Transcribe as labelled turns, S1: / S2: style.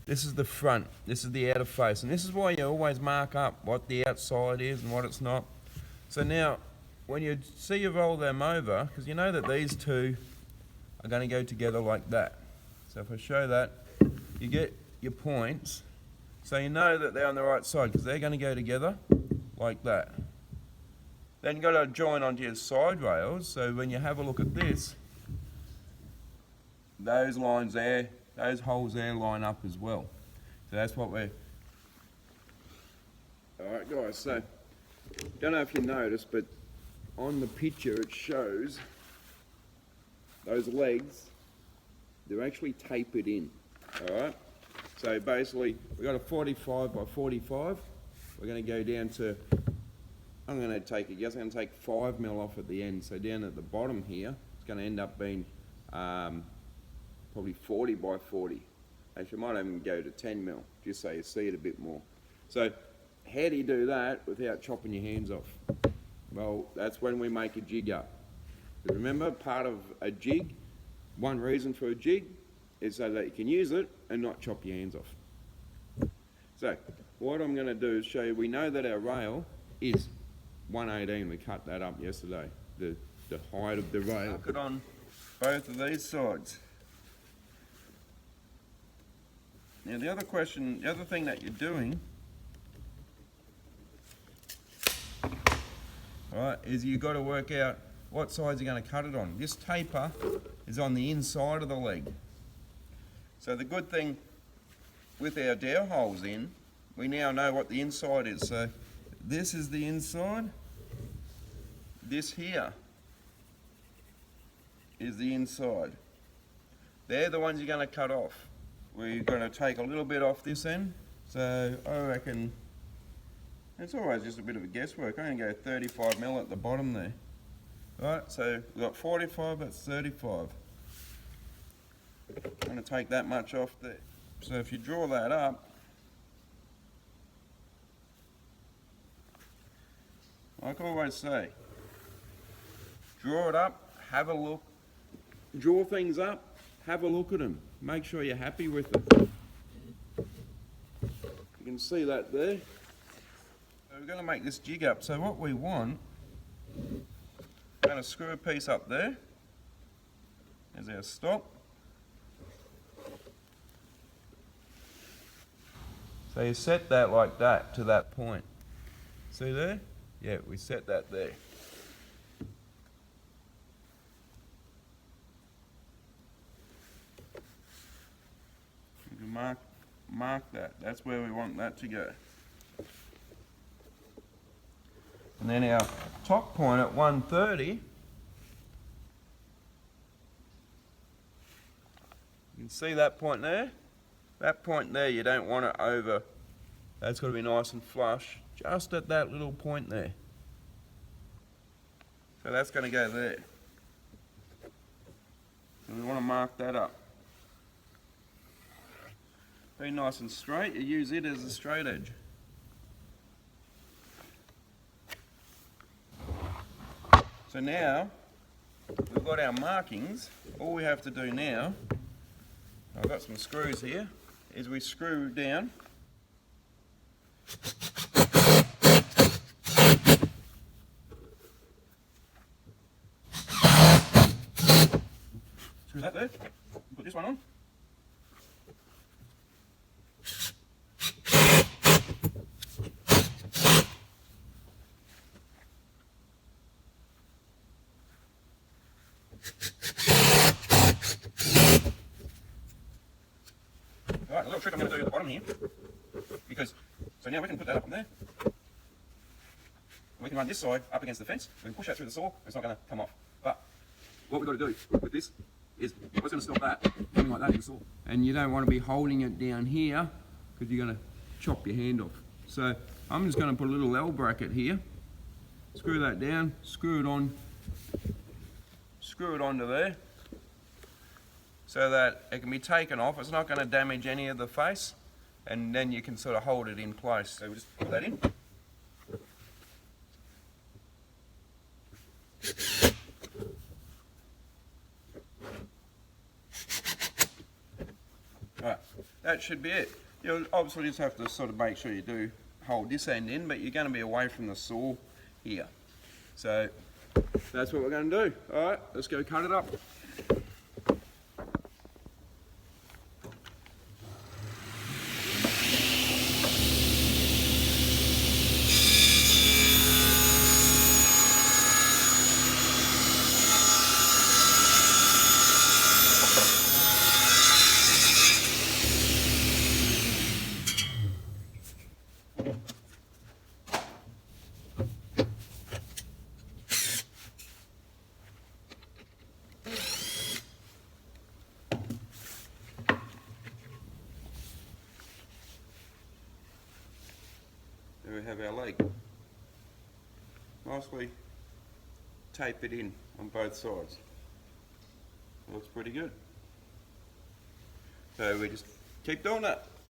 S1: This is the front, this is the outer face, and this is why you always mark up what the outside is and what it's not. So now, when you see you roll them over, because you know that these two are going to go together like that. So if I show that, you get your points, so you know that they're on the right side, because they're going to go together like that. Then you've got to join onto your side rails, so when you have a look at this, those lines there, those holes there line up as well. So that's what we're... Alright guys, so, don't know if you noticed, but on the picture it shows those legs, they're actually tapered in, alright? So basically, we've got a 45 by 45, we're going to go down to, I'm going to take it, I'm going to take 5 mil off at the end, so down at the bottom here, it's going to end up being probably 40 by 40. Actually, I might even go to 10 mil, just so you see it a bit more. So, how do you do that without chopping your hands off? Well, that's when we make a jig up. But remember, part of a jig, one reason for a jig is so that you can use it and not chop your hands off. So, what I'm going to do is show you, we know that our rail is 118, we cut that up yesterday, the height of the rail. Mark it on both of these sides. Now the other thing that you're doing, alright, is you've got to work out what sides you're going to cut it on. This taper is on the inside of the leg. So the good thing with our dowel holes in, we now know what the inside is. So this is the inside, this here is the inside. They're the ones you're going to cut off. We're going to take a little bit off this end, so I reckon it's always just a bit of a guesswork. I'm going to go 35 mil at the bottom there. Right, so we've got 45, that's 35. I'm going to take that much off there. So if you draw that up, like I always say, draw it up, have a look, draw things up, have a look at them. Make sure you're happy with it. You can see that there. So we're going to make this jig up. So what we want, we're going to screw a piece up there. There's our stop. So you set that like that to that point. See there? Yeah, we set that there. Mark that. That's where we want that to go. And then our top point at 130, you can see that point there? That point there, you don't want it over. That's got to be nice and flush, just at that little point there. So that's going to go there. And we want to mark that up. Be nice and straight, you use it as a straight edge. So now, we've got our markings. All we have to do now, I've got some screws here, is we screw down. Screw that there, put this one on. Alright, a little trick I'm going to do at the bottom here, because, so now we can put that up on there. We can run this side up against the fence, we can push that through the saw, it's not going to come off. But what we've got to do with this is, what's going to stop that, coming like that in the saw. And you don't want to be holding it down here, because you're going to chop your hand off. So I'm just going to put a little L bracket here, screw that down, screw it on, screw it onto there, so that it can be taken off. It's not going to damage any of the face, and then you can sort of hold it in place. So we just put that in. Alright, that should be it. You'll obviously just have to sort of make sure you do hold this end in, but you're going to be away from the saw here. So that's what we're going to do. Alright, let's go cut it up. There we have our leg. Nicely tape it in on both sides. Looks pretty good. So we just keep doing that.